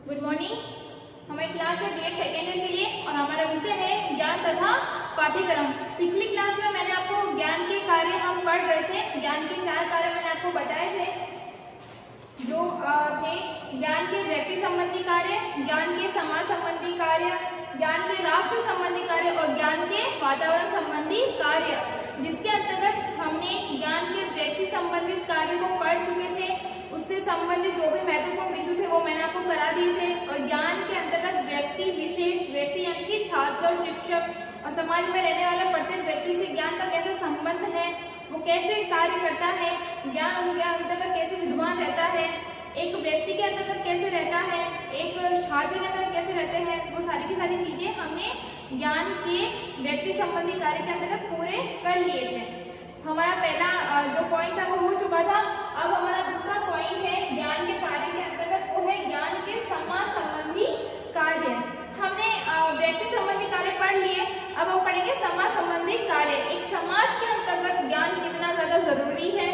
Good morning. हमारी class है grade second year के लिए और हमारा विषय है ज्ञान तथा पाठ्यक्रम। पिछली क्लास में मैंने आपको ज्ञान के कार्य हम पढ़ रहे थे। ज्ञान के 4 कार्य मैंने आपको बताए थे, जो थे ज्ञान के व्यक्ति संबंधी कार्य, ज्ञान के समाज संबंधी कार्य, ज्ञान के राष्ट्र संबंधी कार्य और ज्ञान के वातावरण संबंधी कार्य। जिसके अंतर्गत हमने ज्ञान के व्यक्ति संबंधित कार्य को पढ़ चुके थे। उससे संबंधित जो भी महत्वपूर्ण बिंदु थे वो मैंने आपको करा दिए थे। और ज्ञान के अंतर्गत व्यक्ति विशेष, व्यक्ति यानी कि छात्र और शिक्षक और समाज में रहने वाला प्रत्येक व्यक्ति से ज्ञान का कैसे संबंध है, वो कैसे कार्य करता है, ज्ञान उनके अंतर्गत कैसे विद्यमान रहता है, एक व्यक्ति के अंतर्गत कैसे रहता है, एक छात्र के अंतर्गत कैसे रहते हैं, वो सारी की सारी चीजें हमने ज्ञान के व्यक्ति संबंधी कार्य के अंतर्गत पूरे कर लिए थे। हमारा पहला जो पॉइंट था वो हो चुका था। अब हमारा दूसरा पॉइंट है ज्ञान के कार्य के अंतर्गत, वो है ज्ञान के समाज संबंधी कार्य। हमने व्यक्ति संबंधी कार्य पढ़ लिए, अब हम पढ़ेंगे समाज संबंधी कार्य। एक समाज के अंतर्गत ज्ञान कितना ज्यादा जरूरी है,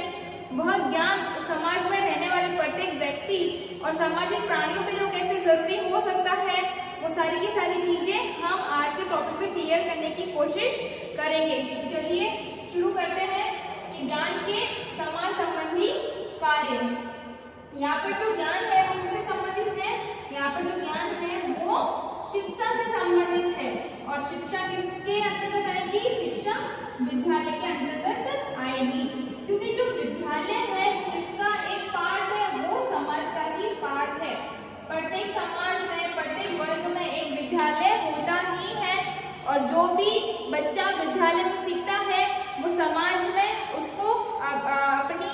वह ज्ञान समाज में रहने वाले प्रत्येक व्यक्ति और सामाजिक प्राणियों के लिए कैसे जरूरी हो सकता है, वो सारी की सारी चीजें हम आज के टॉपिक पे क्लियर करने की कोशिश करेंगे। चलिए शुरू करते हैं कि ज्ञान के समाज संबंधी कार्य। यहाँ पर जो ज्ञान है वो किससे संबंधित है? यहाँ पर जो ज्ञान है वो शिक्षा से संबंधित है। और शिक्षा किसके अंतर्गत आएगी? शिक्षा विद्यालय के अंतर्गत आएगी, क्योंकि जो विद्यालय है इसका एक पार्ट है, वो समाज का ही पार्ट है। प्रत्येक समाज में, प्रत्येक वर्ग में एक विद्यालय होता ही है। और जो भी बच्चा विद्यालय में सीखता है वो समाज में उसको अपनी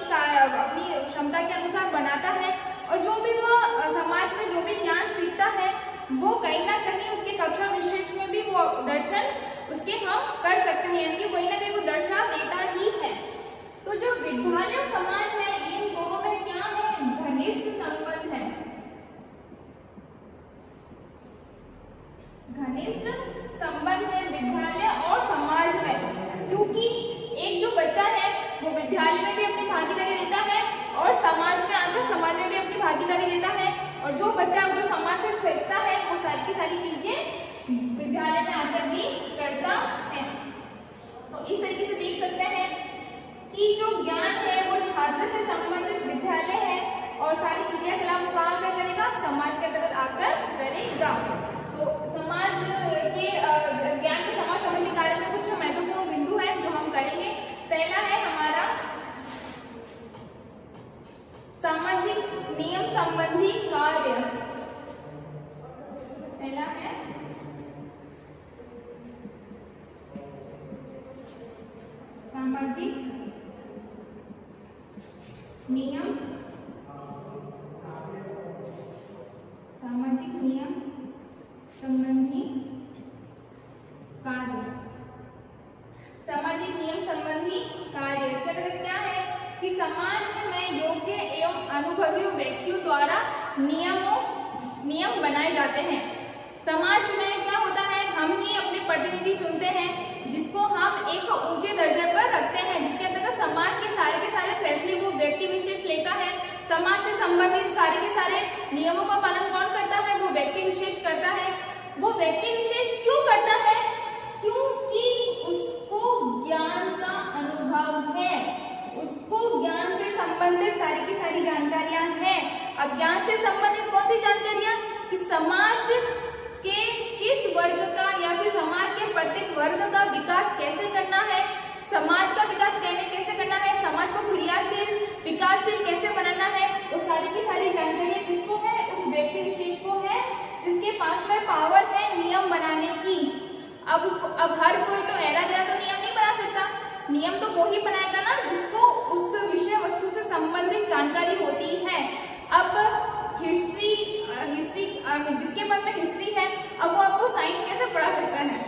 क्षमता के अनुसार बनाता है। और जो भी वो समाज में जो भी ज्ञान सीखता है वो कहीं ना कहीं उसके कक्षा विशेष में भी वो दर्शन उसके हम कर सकते हैं, यानी कि कहीं ना कहीं वो दर्शा देता ही है। तो जो विद्यालय और समाज है इन दोनों में क्या है? घनिष्ठ संबंध है। घनिष्ठ संबंध है विद्यालय और समाज में, क्योंकि एक जो बच्चा है वो विद्यालय में भी अपनी भागीदारी देता है और समाज में आकर समाज में भी अपनी भागीदारी देता है। और जो बच्चा जो समाज से सीखता है वो सारी की सारी चीजें विद्यालय में आकर भी करता है। तो इस तरीके से देख सकते हैं कि जो ज्ञान है वो छात्र से संबंधित विद्यालय है और सारी क्रियाकलाप कहाँ कर करेगा? समाज के अंतर्गत आकर करेगा। तो समाज के ज्ञान के समाज संबंधी कार्य में कुछ महत्वपूर्ण बिंदु है जो हम करेंगे। पहला है हमारा सामाजिक नियम संबंधी कार्य। पहला है सामाजिक नियम संबंधी कार्य। सामाजिक नियम संबंधी कार्य इसका मतलब क्या है कि समाज में योग्य एवं अनुभवी व्यक्तियों द्वारा नियम बनाए जाते हैं। समाज में क्या होता है? हम ही अपने प्रतिनिधि चुनते हैं जिसको हम एक ऊंचे दर्जे पर रखते हैं, जिसके अंतर्गत समाज के सारे फैसले वो व्यक्ति विशेष लेता है। समाज से संबंधित सारे के सारे नियमों का पालन कौन करता है? वो व्यक्ति विशेष करता है। वो व्यक्ति विशेष क्यों करता है? क्योंकि उसको ज्ञान का अनुभव है, उसको ज्ञान से संबंधित सारी की सारी जानकारियां हैं। अब ज्ञान से संबंधित कौन सी जानकारियां? कि समाज के किस वर्ग का या फिर समाज के प्रत्येक वर्ग का विकास कैसे करना है, समाज का विकास कैसे करना है, समाज को क्रियाशील विकासशील कैसे बनाना है, वो सारी की सारी जानकारियां किसको है? उस व्यक्ति विशेष को है, जिसके पास में पावर है नियम बनाने की। अब हर कोई तो ऐरा गैरा तो नियम नहीं बना सकता। नियम तो वो ही बनाएगा ना जिसको उस विषय वस्तु से संबंधित जानकारी होती है। अब हिस्ट्री जिसके मन में हिस्ट्री है, अब वो आपको साइंस कैसे पढ़ा सकता है?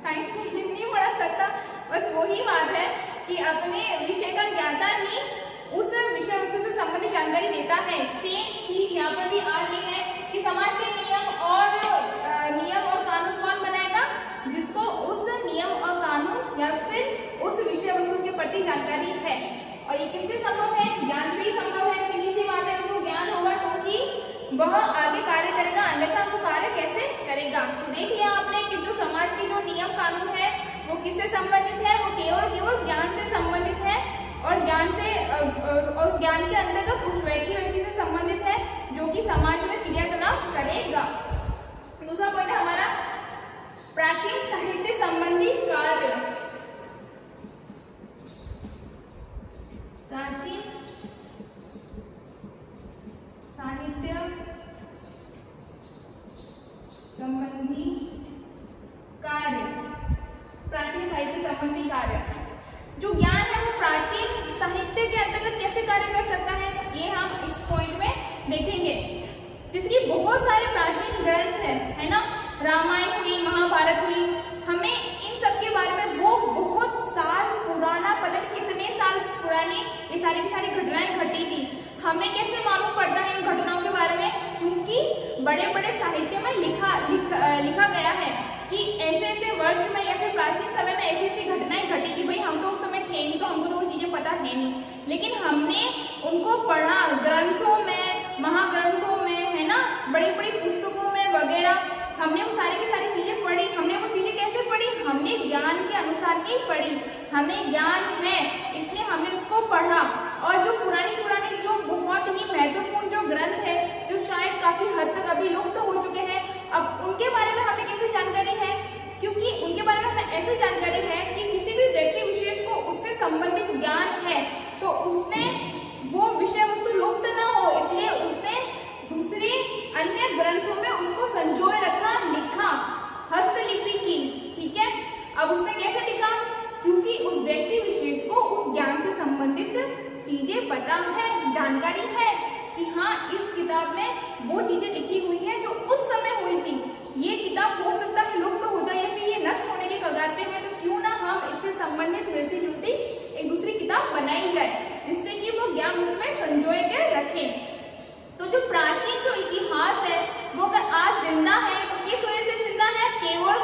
साइंस नहीं पढ़ा सकता। बस वही बात है कि अपने विषय का ज्ञाता ही उस विषय वस्तु से संबंधित जानकारी देता है। सेम चीज यहाँ पर भी आ रही है कि समाज के नियम और कानून कौन बनाएगा? जिसको उस नियम और कानून या फिर उस विषय वस्तु के प्रति जानकारी है। और ये किससे संभव है? ज्ञान से ही संभव है। सीधी सी बात है, उसको ज्ञान होगा तो ही वह आगे कार्य करेगा, करेगा। तो देख लिया आपने कि जो समाज के जो नियम कानून है वो किससे संबंधित है, वो केवल ज्ञान से संबंधित है और उस ज्ञान के अंतर्गत उस व्यक्ति से संबंधित है जो कि समाज में क्रियाकलाप करेगा। दूसरा पॉइंट है हमारा प्राचीन साहित्य संबंधी कार्य। प्राचीन साहित्य संबंधी कार्य। प्राचीन साहित्य संबंधी कार्य, जो ज्ञान है वो प्राचीन साहित्य के अंतर्गत कैसे कार्य कर सकता है, ये हम इस पॉइंट में देखेंगे। जिसकी बहुत सारे प्राचीन ग्रंथ है ना, रामायण हुई, महाभारत हुई, हमें इन सब के बारे में वो बहुत साल पुराना, पता नहीं कितने साल पुरानी ये सारी की सारी घटनाएं घटी थी। हमें कैसे मालूम पड़ता है इन घटनाओं के बारे में, क्योंकि बड़े बड़े साहित्य में लिखा गया है कि ऐसे ऐसे वर्ष में या फिर प्राचीन समय में ऐसी ऐसी घटनाएं घटी थी। भाई हम तो उस समय थे नहीं, तो हमको तो वो चीजें पता है नहीं, लेकिन हमने उनको पढ़ा ग्रंथों में, महाग्रंथों में, है ना, बड़ी बड़ी पुस्तकों में वगैरह, हमने वो सारी की सारी चीजें पढ़ी। हमने वो चीजें कैसे पढ़ी, हमने ज्ञान के अनुसार ही पढ़ी। हमें ज्ञान है इसलिए हमने उसको पढ़ा। और जो पुरानी जो बहुत ही महत्वपूर्ण जो ग्रंथ है, जो शायद काफी हद तक अभी लुप्त हो चुके हैं, अब उनके बारे में हमें कैसे जानकारी है, क्योंकि उनके बारे में हमें ऐसी जानकारी है कि किसी भी व्यक्ति विशेष को उससे संबंधित ज्ञान है, तो उसने वो विषय वस्तु लुप्त ना हो इसलिए उसने दूसरे अन्य ग्रंथों में उसको संजोए रखा, लिखा, हस्तलिपि की। ठीक है, अब उसने कैसे लिखा, क्योंकि उस व्यक्ति विशेष को उस ज्ञान से संबंधित चीजें पता है, जानकारी है कि हाँ इस किताब में वो चीजें लिखी हुई है जो उस समय हुई थी। ये किताब हो सकता है लुप्त हो जाए या फिर ये नष्ट होने के कगार पे है, तो क्यों ना हम इससे संबंधित मिलती जुलती एक दूसरी किताब बनाई जाए जिससे कि वो ज्ञान उसमें संजोए के रखें। तो जो प्राचीन जो इतिहास है वो अगर आज जिंदा है तो किस वजह से जिंदा है, केवल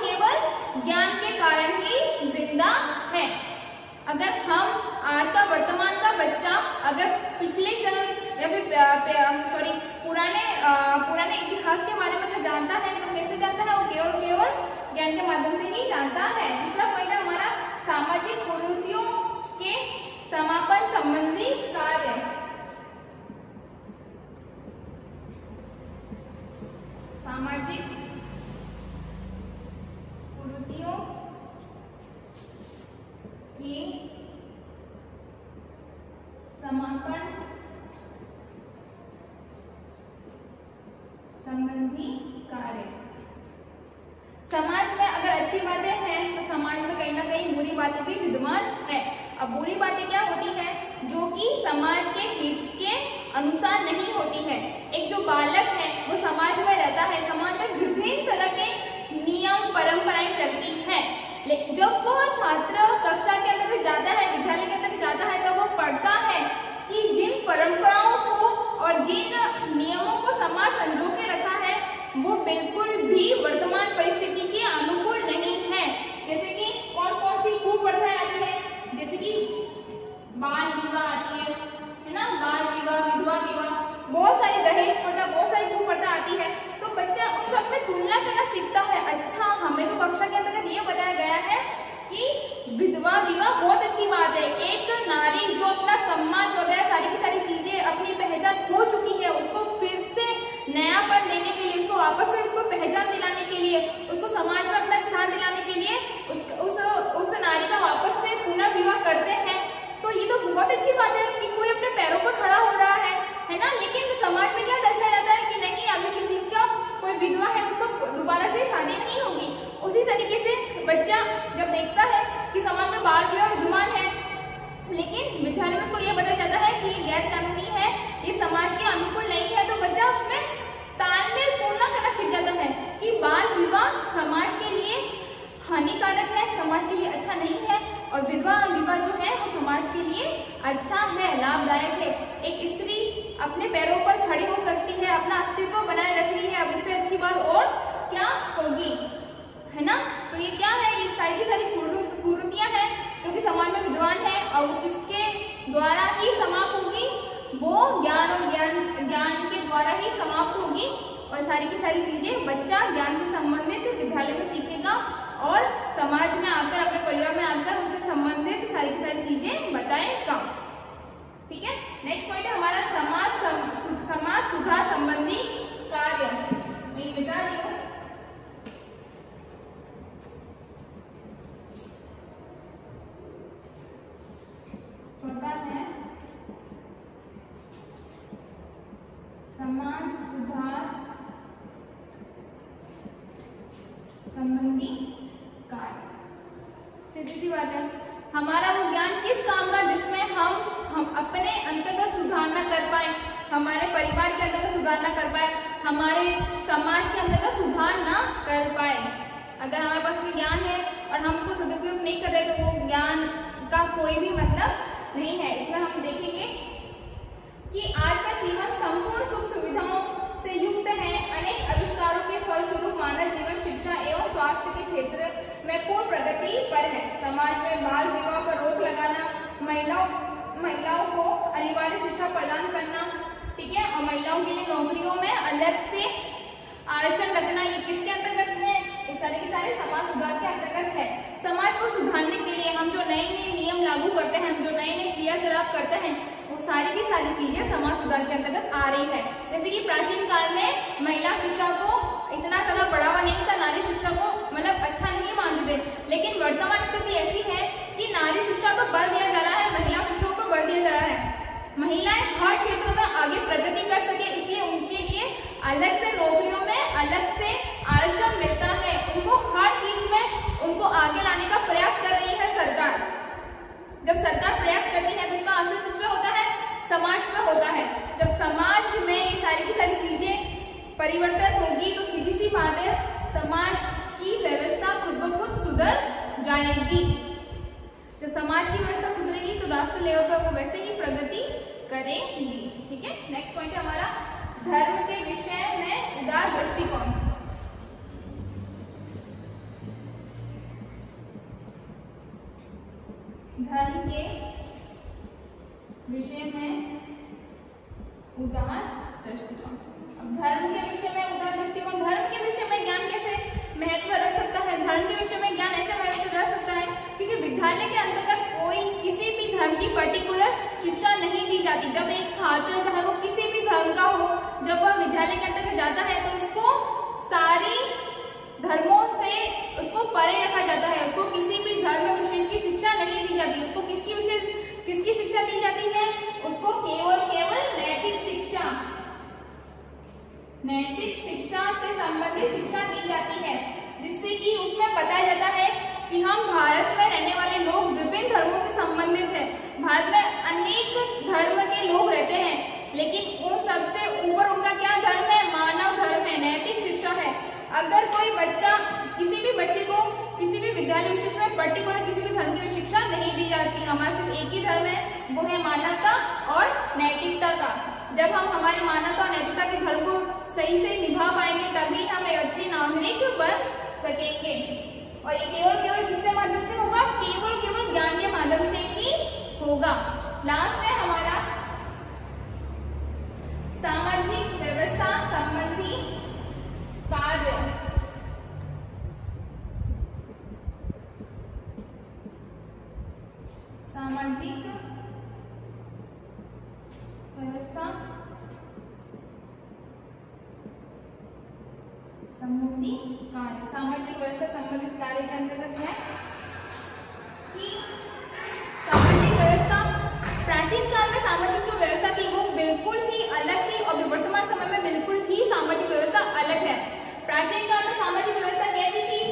ज्ञान के कारण ही जिंदा है। अगर हम आज का वर्तमान का बच्चा अगर पिछले जन्म या फिर पुराने इतिहास के बारे में अगर जानता है तो कैसे जानता है, वो केवल ज्ञान के माध्यम से ही जानता है। दूसरा पॉइंट है हमारा सामाजिक कुरीतियों के समापन संबंधी कार्य। सामाजिक कुरीतियों के समापन संबंधी कार्य। समाज में अगर अच्छी बातें हैं तो समाज में कहीं ना कहीं बुरी बातें भी विद्यमान है। अब बुरी बातें क्या होती है, जो कि समाज के हित के अनुसार नहीं होती है। एक जो बालक है वो समाज में रहता है, समाज में विभिन्न तरह के नियम परंपराएं चलती है। जब वो छात्र कक्षा के अंदर जाता है, विद्यालय के अंदर जाता है, तो वो पढ़ता है कि जिन परंपराओं को और जिन नियमों को समाज संजो के रखा है वो बिल्कुल भी वर्तमान परिस्थिति के अनुकूल नहीं है। जैसे कि कौन कौन सी कुप्रथाएं आती है, जैसे कि बाल विवाह आती है ना, बाल विवाह, विधवा विवाह, बहुत सारी दहेज प्रथा, बहुत सारी कुप्रथा आती है। तो बच्चा उन सब में तुलना करना सीखता है। अच्छा, हमें तो कक्षा के अंतर्गत ये बताया गया है कि विधवा विवाह बहुत अच्छी बात है। एक नारी जो अपना सम्मान वगैरह सारी की सारी चीजें, अपनी पहचान खो चुकी है, उसको फिर से नयापन देने के लिए, उसको वापस से उसको पहचान दिलाने के लिए, उसको समाज में अपना स्थान दिलाने के लिए उस नारी का वापस से पुनः विवाह करते हैं। तो ये तो बहुत अच्छी बात है कि कोई अपने पैरों पर खड़ा हो रहा है ना। लेकिन समाज में क्या दर्शाया जाता है कि नहीं, अगर किसी का कोई विधवा है उसको दोबारा से शादी नहीं होगी। उसी तरीके से बच्चा जब देखता है कि समाज में बाल विवाह विद्यमान है, लेकिन विद्यालय में उसको यह बताया जाता है कि ये गैर कानूनी है, ये समाज के अनुकूल नहीं है, तो बच्चा उसमें तालमेल तुलना करना सीख जाता है कि बाल विवाह समाज के लिए हानिकारक है, समाज के लिए अच्छा नहीं है, और विधवा विवाह जो है वो समाज के लिए अच्छा है, लाभदायक है। एक स्त्री अपने पैरों पर खड़ी हो सकती है, अपना अस्तित्व बनाए रख रही है, अब इससे अच्छी बात और क्या होगी, है ना। तो ये क्या है, ये सारी की सारी कुरीतियां हैं जो कि समाज में विद्यमान है, और किसके द्वारा ही समाप्त होगी, वो ज्ञान और ज्ञान के द्वारा ही समाप्त होगी। और सारी की सारी चीजें बच्चा ज्ञान से संबंधित विद्यालय में सीखेगा और समाज में आकर, अपने परिवार में आकर उनसे संबंधित सारी की सारी चीजें बताएगा। ठीक है, नेक्स्ट पॉइंट है हमारा समाज सुधार संबंधी कार्य। मैं बता रही हूँ, होता है समाज सुधार संबंधी कार्य। सीधी सी बात है, हमारा वो ज्ञान किस काम का जिसमें हम अपने अंतर्गत सुधार न कर पाए, हमारे परिवार के अंतर्गत सुधार न कर पाए, हमारे समाज के अंतर्गत सुधार न कर पाए। अगर हमारे पास भी ज्ञान है और हम उसको सदुपयोग नहीं कर रहे तो वो ज्ञान का कोई भी मतलब नहीं है। इसमें हम देखेंगे कि आज का जीवन संपूर्ण सुख सुविधाओं से युक्त है। अनेक आविष्कारों के फलस्वरूप मानव जीवन शिक्षा एवं स्वास्थ्य के क्षेत्र में पूर्ण प्रगति पर है। समाज में बाल विवाह पर रोक लगाना, महिलाओं को अनिवार्य शिक्षा प्रदान करना, ठीक है, और महिलाओं के लिए नौकरियों में अलग से आरक्षण रखना, ये किसके अंतर्गत है? इस सारे के सारे समाज सुधार के अंतर्गत है। समाज को सुधारने के लिए हम जो नए नए नियम लागू करते हैं, हम जो नए नए क्रियाकलाप करते हैं, वो सारी की सारी चीजें समाज सुधार के अंतर्गत आ रही है। जैसे कि प्राचीन काल में महिला शिक्षा को इतना ज्यादा बढ़ावा नहीं था, नारी शिक्षा को मतलब अच्छा नहीं मानते थे, लेकिन वर्तमान स्थिति ऐसी है कि नारी शिक्षा पर बल दिया जा रहा है, महिला शिक्षा पर बल दिया जा रहा है। महिलाएं हर क्षेत्र में आगे प्रगति कर सके, इसलिए उनके लिए अलग से नौकरियों में अलग से आरक्षण मिलता है। उनको हर चीज में उनको आगे लाने का प्रयास कर रही है सरकार। जब सरकार प्रयास करती है तो उसका असर किस पे होता है? समाज पे होता है। जब समाज में ये सारी की सारी चीजें परिवर्तन होगी तो सीधी सी बात है, समाज की व्यवस्था खुद ब खुद सुधर जाएगी। जब समाज की व्यवस्था सुधरेगी तो राष्ट्र लेवल पर वो वैसे ही प्रगति करेंगी। ठीक है, नेक्स्ट पॉइंट है हमारा धर्म के विषय में उदार दृष्टिकोण। धर्म के विषय में उदार दृष्टिकोण। अब धर्म के विषय में उदार दृष्टिकोण, धर्म के विषय में ज्ञान कैसे महत्व रख सकता है? धर्म के विषय में ज्ञान ऐसे महत्व रख सकता है क्योंकि विद्यालय के अंतर्गत कोई किसी भी धर्म की पर्टिकुलर शिक्षा नहीं दी जाती। जब एक छात्र चाहे वो किसी भी धर्म का हो, जब वह विद्यालय के अंतर्गत जाता है तो उसको सारी धर्मों से उसको परे रखा जाता है। उसको किसी भी धर्म विशेष की शिक्षा नहीं दी जाती। उसको किसकी शिक्षा दी जाती है? उसको केवल नैतिक शिक्षा से संबंधित शिक्षा दी जाती है, जिससे कि उसमें बताया जाता है कि हम भारत में रहने वाले लोग विभिन्न धर्मों से संबंधित हैं। भारत में अनेक धर्म के लोग रहते हैं, लेकिन उन सबसे ऊपर उनका क्या धर्म है? मानव धर्म है, नैतिक शिक्षा है। अगर कोई बच्चा, किसी भी बच्चे को किसी भी विद्यालय विशेष में पर्टिकुलर किसी भी धर्म की शिक्षा नहीं दी जाती। हमारा सिर्फ एक ही धर्म है, वो है मानवता और नैतिकता का। जब हम हमारी मानवता और नैतिकता के धर्म को सही से निभा पाएंगे तभी हम एक अच्छे नागरिक बन सकेंगे। और ये केवल किसके माध्यम से होगा? केवल ज्ञान के माध्यम से ही होगा। लास्ट है हमारा सामाजिक व्यवस्था संबंधी कार्य। सामाजिक व्यवस्था संबंधी कार्य। सामाजिक व्यवस्था संबंधित कार्य के अंतर्गत है कि सामाजिक व्यवस्था, प्राचीन काल में सामाजिक जो व्यवस्था थी वो बिल्कुल ही अलग थी और वर्तमान समय में बिल्कुल ही सामाजिक व्यवस्था अलग है। प्राचीन काल में सामाजिक व्यवस्था कैसी थी?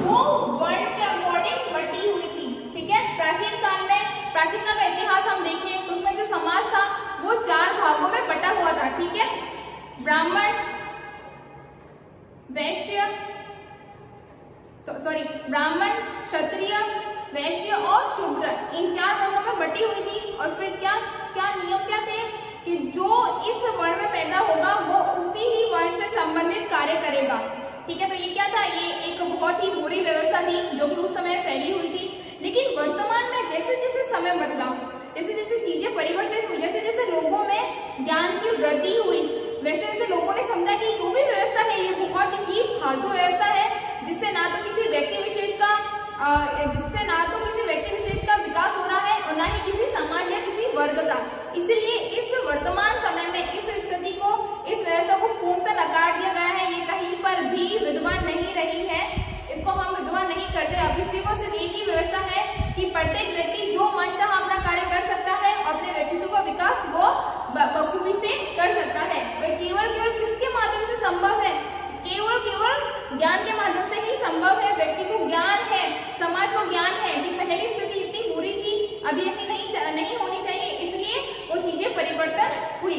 वो वर्ण के अकॉर्डिंग बटी हुई थी। ठीक है, प्राचीन काल का इतिहास हम देखें तो उसमें जो समाज था वो 4 भागों में बटा हुआ था। ठीक है, ब्राह्मण, ब्राह्मण, क्षत्रिय, वैश्य और शूद्र, इन 4 वर्णों में बटी हुई थी। और फिर क्या नियम क्या थे कि जो इस वर्ण में पैदा होगा वो उसी ही वर्ण से संबंधित कार्य करेगा। ठीक है, तो ये क्या था? ये एक बहुत ही बुरी व्यवस्था थी जो कि उस समय फैली हुई थी। लेकिन वर्तमान में जैसे जैसे समय बदला, जैसे जैसे चीजें परिवर्तित हुई, जैसे जैसे लोगों में ज्ञान की वृद्धि हुई, वैसे वैसे लोगों ने समझा कि जो भी व्यवस्था है ये बहुत ही फालतू व्यवस्था है, जिससे ना तो किसी व्यक्ति विशेष का विकास हो रहा है और ना ही किसी समाज या किसी वर्ग का। इसलिए इस वर्तमान समय में इस स्थिति को, इस व्यवस्था को पूर्णतः नकार दिया गया है। ये कहीं पर भी विद्यमान नहीं रही है, इसको हम विद्यमान नहीं करते। अब इसी को सिर्फ एक ही व्यवस्था है कि प्रत्येक व्यक्ति जो मन चाहा अपना कार्य कर सकता है और अपने व्यक्तित्व का विकास वो बखूबी से कर सकता है। वह केवल किसके माध्यम से संभव है? केवल ज्ञान के माध्यम से ही संभव है। व्यक्ति को ज्ञान है, समाज को ज्ञान है कि पहली स्थिति इतनी बुरी थी, अभी ऐसी नहीं होनी चाहिए, इसलिए वो चीजें परिवर्तन हुई।